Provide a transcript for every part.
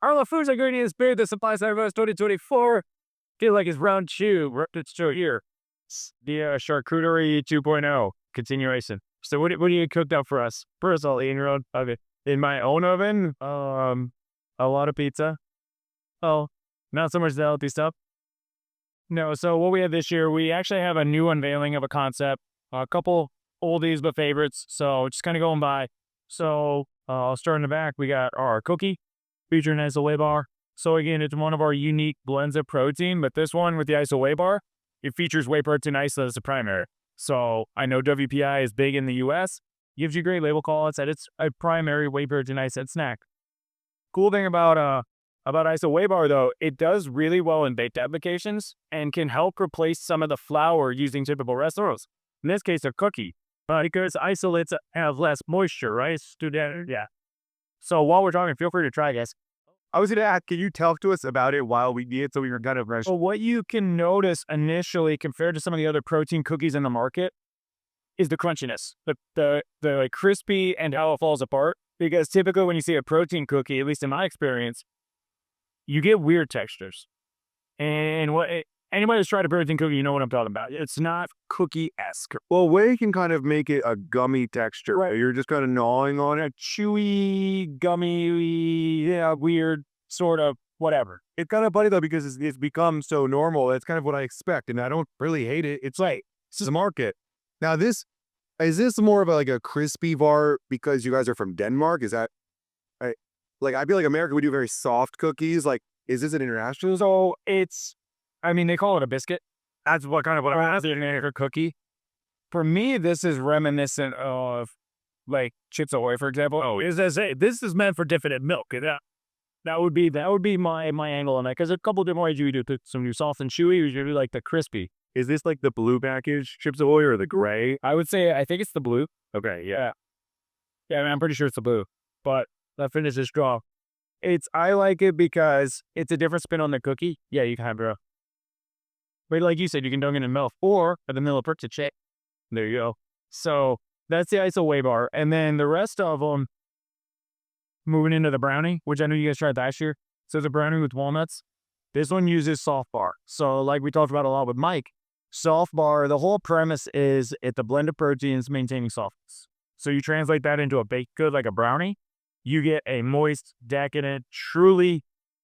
Arla Foods ingredients beer the SupplySide Rose 2024. Feel like it's round two. It's show here. The charcuterie 2.0 continuation. So what do you cooked up for us? Personally, in your own oven. In my own oven, a lot of pizza. Oh, not so much the healthy stuff. No, so what we have this year, we actually have a new unveiling of a concept. A couple oldies but favorites. So just kind of going by. So I'll start in the back. We got our cookie featuring iso bar. So again, it's one of our unique blends of protein, but this one with the iso bar, it features whey protein isolate as a primary. So I know WPI is big in the US, gives you a great label call. It said it's a primary whey protein isolate snack. Cool thing about iso whey bar though, it does really well in baked applications and can help replace some of the flour using typical restaurants. In this case, a cookie, because isolates have less moisture, right? Yeah. So while we're talking, feel free to try this. I was going to ask, can you talk to us about it while we eat it so we were kind of fresh? So what you can notice initially compared to some of the other protein cookies in the market is the crunchiness, the like crispy and how it falls apart. Because typically when you see a protein cookie, at least in my experience, you get weird textures. And anybody who's tried a protein cookie, you know what I'm talking about. It's not cookie-esque. Well, whey can kind of make it a gummy texture. Right. You're just kind of gnawing on it. Chewy, gummy, yeah, weird, sort of, whatever. It's kind of funny though because it's become so normal. It's kind of what I expect, and I don't really hate it. It's like it's the market. Now, is this more of a crispy bar because you guys are from Denmark? Is that like I feel like America would do very soft cookies. Like, is this an international? So they call it a biscuit. That's what I'm a cookie. For me, this is reminiscent of like Chips Ahoy, for example. Oh, this is meant for dipping in milk. That would be my angle on that. Because a couple different ways you do some new soft and chewy. You do like the crispy. Is this like the blue package Chips Ahoy or the gray? I think it's the blue. Okay, yeah. Yeah, I'm pretty sure it's the blue. But that finish is strong. I like it because it's a different spin on the cookie. Yeah, you can have it. But like you said, you can dunk it in milk or a vanilla perk to check. There you go. So that's the iso whey bar. And then the rest of them, moving into the brownie, which I know you guys tried last year. So the brownie with walnuts. This one uses soft bar. So like we talked about a lot with Mike, soft bar, the whole premise is it's a blend of proteins maintaining softness. So you translate that into a baked good like a brownie. You get a moist, decadent, truly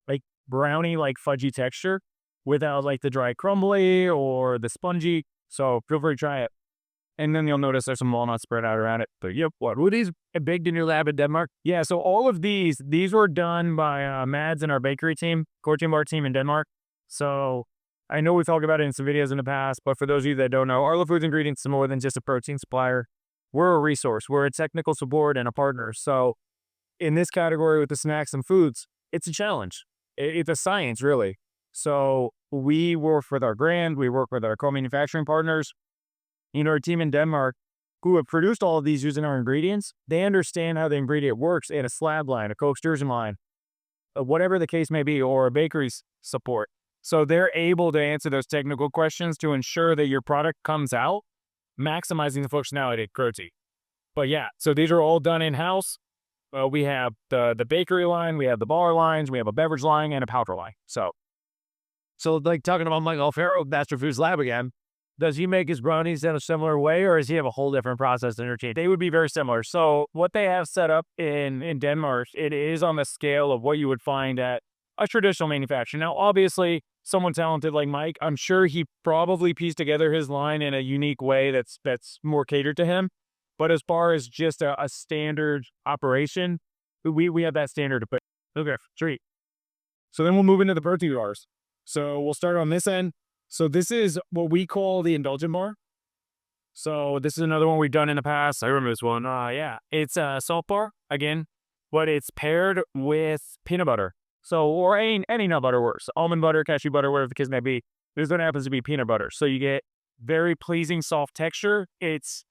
like brownie like fudgy texture without like the dry crumbly or the spongy. So feel free to try it. And then you'll notice there's some walnuts spread out around it. But yep, what were these baked in your lab in Denmark? Yeah, so all of these were done by Mads and our bakery team, core team, bar team in Denmark. So I know we've talked about it in some videos in the past, but for those of you that don't know, Arla Foods Ingredients is more than just a protein supplier. We're a resource. We're a technical support and a partner. So in this category with the snacks and foods, it's a challenge. It's a science, really. So we work with our brand. We work with our co-manufacturing partners. Our team in Denmark, who have produced all of these using our ingredients, they understand how the ingredient works in a slab line, a co-extrusion line, whatever the case may be, or a bakery's support. So they're able to answer those technical questions to ensure that your product comes out, maximizing the functionality of protein. But yeah, so these are all done in-house. We have the bakery line, we have the bar lines, we have a beverage line, and a powder line. So like talking about Mike Alfaro, Master Foods Lab again, does he make his brownies in a similar way, or does he have a whole different process interchange? They would be very similar. So what they have set up in Denmark, it is on the scale of what you would find at a traditional manufacturer. Now, obviously, someone talented like Mike, I'm sure he probably pieced together his line in a unique way that's more catered to him. But as far as just a standard operation, we have that standard to put. Okay, sweet. So then we'll move into the protein bars. So we'll start on this end. So this is what we call the indulgent bar. So this is another one we've done in the past. I remember this one. Yeah, it's a salt bar again, but it's paired with peanut butter. So or any nut butter works. Almond butter, cashew butter, whatever the case may be. This one happens to be peanut butter. So you get very pleasing soft texture. It's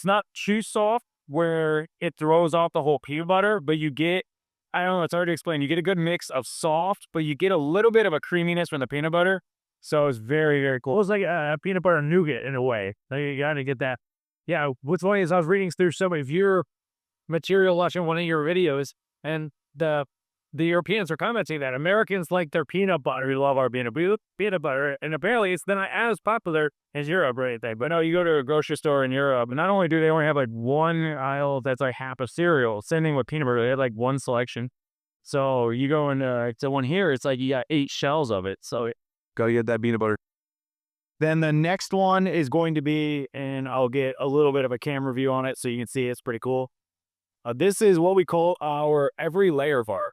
not too soft where it throws off the whole peanut butter, but you get, I don't know, it's hard to explain. You get a good mix of soft, but you get a little bit of a creaminess from the peanut butter. So it's very, very cool. It was like a peanut butter nougat in a way. You got to get that. Yeah, what's funny is I was reading through some of your material watching one of your videos, and the the Europeans are commenting that Americans like their peanut butter. We love our peanut butter. And apparently it's not as popular as Europe or anything. But no, you go to a grocery store in Europe, and not only do they only have like one aisle that's like half of cereal, same thing with peanut butter. They have like one selection. So you go into one here, it's like you got 8 shells of it. So Go get that peanut butter. then the next one is going to be, and I'll get a little bit of a camera view on it so you can see it's pretty cool. This is what we call our every layer bar.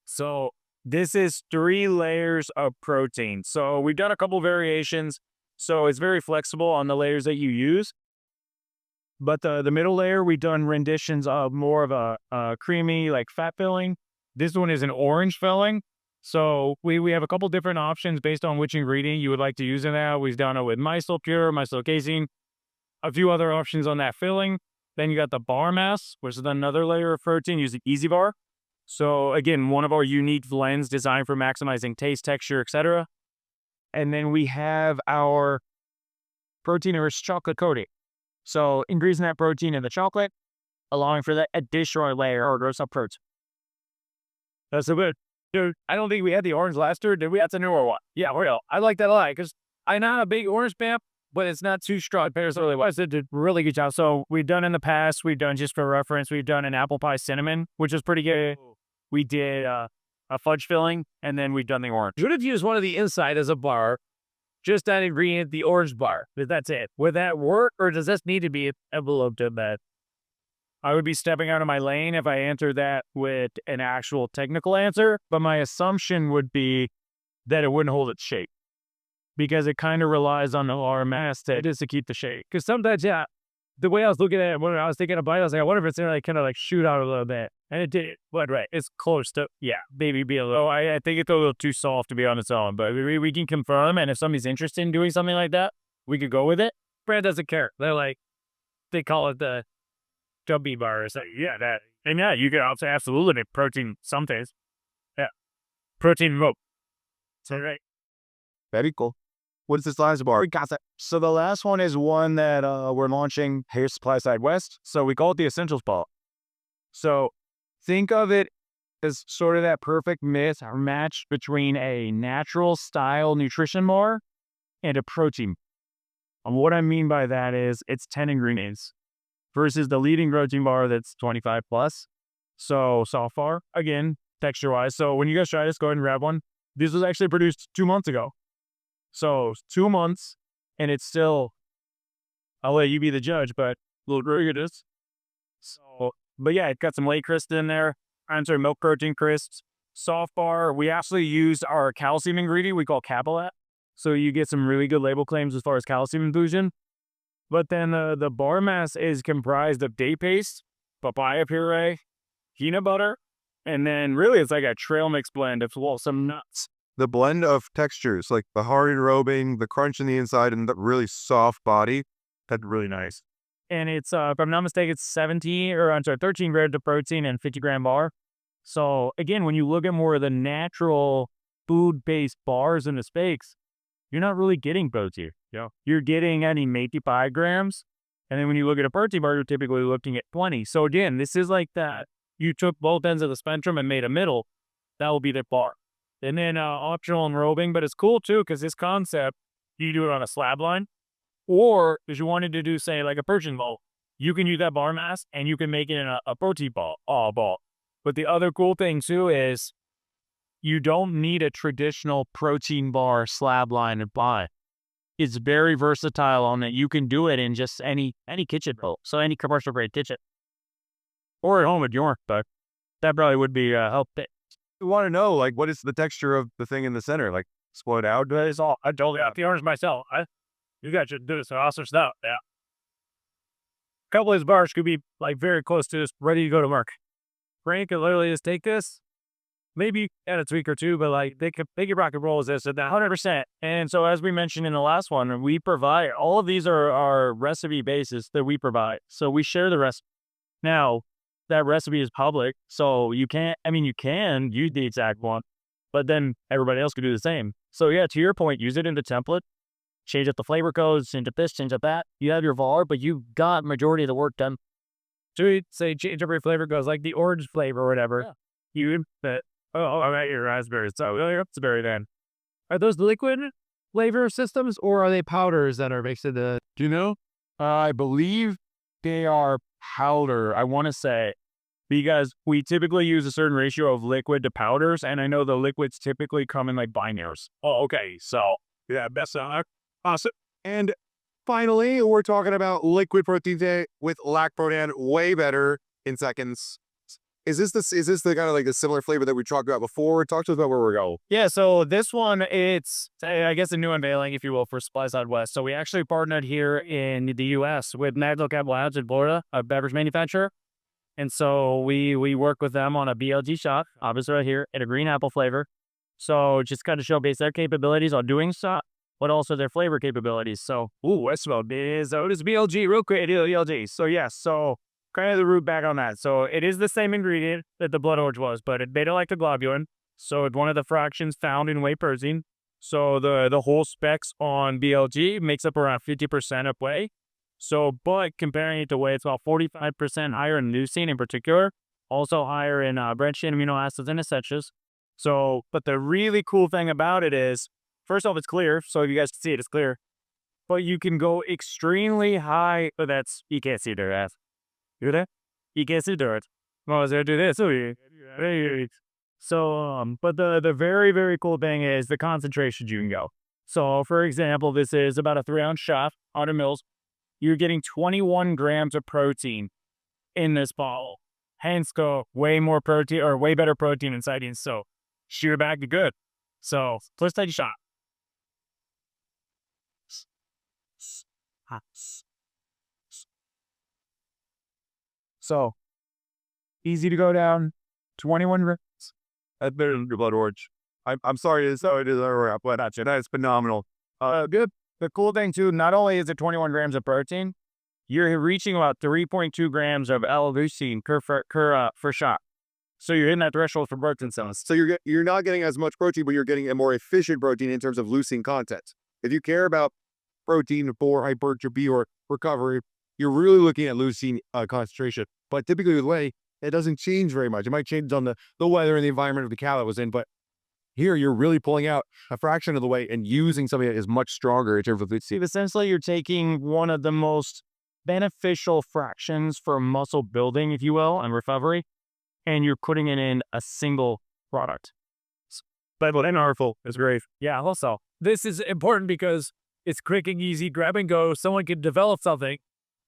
So this is 3 layers of protein. So we've done a couple variations. So it's very flexible on the layers that you use. But the middle layer, we've done renditions of more of a creamy, like fat filling. This one is an orange filling. So we have a couple different options based on which ingredient you would like to use in that. We've done it with miso pure, miso casein, a few other options on that filling. Then you got the bar mass, which is another layer of protein using Easy Bar. So again, one of our unique blends designed for maximizing taste, texture, etc. And then we have our protein-rich chocolate coating. So increasing that protein in the chocolate, allowing for that additional layer or gross up protein. That's so good. Dude, I don't think we had the orange last year. Did we? That's a newer one. Yeah, real. I like that a lot because I'm not a big orange fan, but it's not too strong. Pairs really well. It did a really good job. So we've done in the past, we've done just for reference, we've done an apple pie cinnamon, which is pretty good. We did a fudge filling, and then we've done the orange. Should have used one of the inside as a bar, just that ingredient, the orange bar. But that's it. Would that work, or does this need to be enveloped in that? I would be stepping out of my lane if I answered that with an actual technical answer, but my assumption would be that it wouldn't hold its shape because it kind of relies on the RMS to keep the shape. Because sometimes, yeah, the way I was looking at it when I was taking a bite, I was like, I wonder if it's going to kind of like shoot out a little bit. And it did. But right, it's close to, yeah, maybe be a little, I think it's a little too soft to be on its own, but we can confirm. And if somebody's interested in doing something like that, we could go with it. Brand doesn't care. They're like, they call it the chubby bar or something. Yeah, that. And yeah, you could also absolutely make protein some days. Yeah. Protein rope. So right. Very cool. What is this last bar? We got that. So the last one is one that we're launching here, SupplySide West. So we call it the Essentials Ball. So think of it as sort of that perfect mix or match between a natural style nutrition bar and a protein. And what I mean by that is it's 10 ingredients versus the leading protein bar that's 25 plus. So far, again, texture wise. So when you guys try this, go ahead and grab one. This was actually produced 2 months ago. So 2 months, and it's still, I'll let you be the judge, but a little rigorous. So, but yeah, it got some whey crisps in there. I'm sorry, milk protein crisps. Soft bar, we actually used our calcium ingredient we call Capilat. So you get some really good label claims as far as calcium inclusion. But then the bar mass is comprised of date paste, papaya puree, peanut butter, and then really it's like a trail mix blend of some nuts. The blend of textures, like the hard enrobing, the crunch in the inside, and the really soft body, that's really nice. And it's, if I'm not mistaken, it's 13 grams of protein and 50 gram bar. So again, when you look at more of the natural food-based bars in the space, you're not really getting protein. Yeah. You're getting any 85 grams. And then when you look at a protein bar, you're typically looking at 20. So again, this is like that. You took both ends of the spectrum and made a middle. That will be the bar. And then optional enrobing, but it's cool too because this concept, you do it on a slab line, or if you wanted to do, say, like a Persian bowl, you can use that bar mass and you can make it in a protein ball. But the other cool thing too is you don't need a traditional protein bar slab line to buy. It's very versatile on that. You can do it in just any kitchen bowl, so any commercial grade kitchen, or at home at your, but that probably would be helpful. We want to know, like, what is the texture of the thing in the center? Like, split out? It's all, I totally got the orange myself. You guys should do this. Awesome stuff. Yeah. A couple of these bars could be like very close to this, ready to go to work. Frank could literally just take this, maybe add a tweak or two, but like they could rock and roll as this at 100%. And so as we mentioned in the last one, we provide, all of these are our recipe basis that we provide. So we share the recipe. Now, that recipe is public, so you can use the exact one, but then everybody else could do the same. So yeah, to your point, use it in the template, change up the flavor codes, change up this, change up that. You have your VAR, but you've got majority of the work done. So you say change up your flavor codes, like the orange flavor or whatever. Yeah. Oh, I got your raspberry. So raspberry then. Are those liquid flavor systems or are they powders that are mixed into? Do you know? I believe they are powder. I want to say because we typically use a certain ratio of liquid to powders, and I know the liquids typically come in like binaries. Oh, okay. So yeah, best awesome. And finally, we're talking about liquid protein today with lacprodan, way better in seconds. Is this the kind of like the similar flavor that we talked about before? Talk to us about where we're going. Yeah, so this one, it's, I guess, a new unveiling, if you will, for SupplySide West. So we actually partnered here in the U.S. with Magno Cap Labs in Florida, a beverage manufacturer. And so we work with them on a BLG shot, obviously right here, in a green apple flavor. So just kind of showcase their capabilities on doing so, but also their flavor capabilities. So, ooh, I smell this. Oh, this BLG, real quick, BLG. So, yes, so kind of the root back on that. So it is the same ingredient that the blood orange was, but it beta-lactoglobulin. So it's one of the fractions found in whey protein. So the whole specs on BLG makes up around 50% of whey. So, but comparing it to whey, it's about 45% higher in leucine in particular, also higher in branched chain amino acids and essentials. So, but the really cool thing about it is, first off, it's clear. So if you guys can see it, it's clear. But you can go extremely high. But you can't see their ass. You there? You can't see dirt. Oh, is there do this? So, but the very, very cool thing is the concentrations you can go. So, for example, this is about a 3-ounce shot, 100 mils. You're getting 21 grams of protein in this bottle. Hence, go way more protein or way better protein inside you. So, sheer back to good. So, let's take a shot. So, easy to go down. 21 grams. That's better than your blood orange. I'm sorry, it's so it is but that is phenomenal. Good. The cool thing too, not only is it 21 grams of protein, you're reaching about 3.2 grams of L-leucine per shot. So you're hitting that threshold for protein cells. So you're not getting as much protein, but you're getting a more efficient protein in terms of leucine content. If you care about protein for hypertrophy or recovery, you're really looking at leucine concentration. But typically with whey, it doesn't change very much. It might change on the weather and the environment of the cow that was in, but here you're really pulling out a fraction of the weight and using something that is much stronger in terms of leucine. Essentially, you're taking one of the most beneficial fractions for muscle building, if you will, and recovery, and you're putting it in a single product. But and powerful is great. Yeah, also, this is important because it's quick and easy, grab and go. Someone can develop something.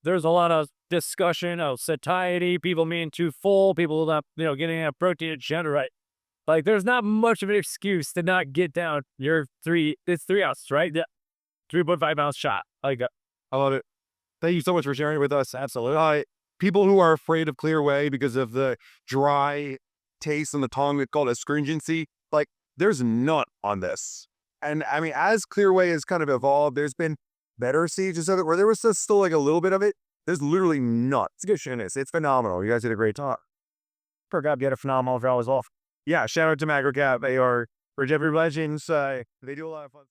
There's a lot of discussion of satiety, people being too full, people not, getting enough protein to generate. Like, there's not much of an excuse to not get down your it's 3 ounces, right? Yeah. 3.5 ounce shot. Like, I love it. Thank you so much for sharing it with us. Absolutely. People who are afraid of clear whey because of the dry taste on the tongue, it's called astringency. Like, there's none on this. And I mean, as clear whey has kind of evolved, there's been better stages of it where there was still like a little bit of it. There's literally none. It's good shit. It's phenomenal. You guys did a great talk. Forgot you had a phenomenal if I was off. Yeah, shout out to Macrocap. They are Regenerate Legends. They do a lot of fun.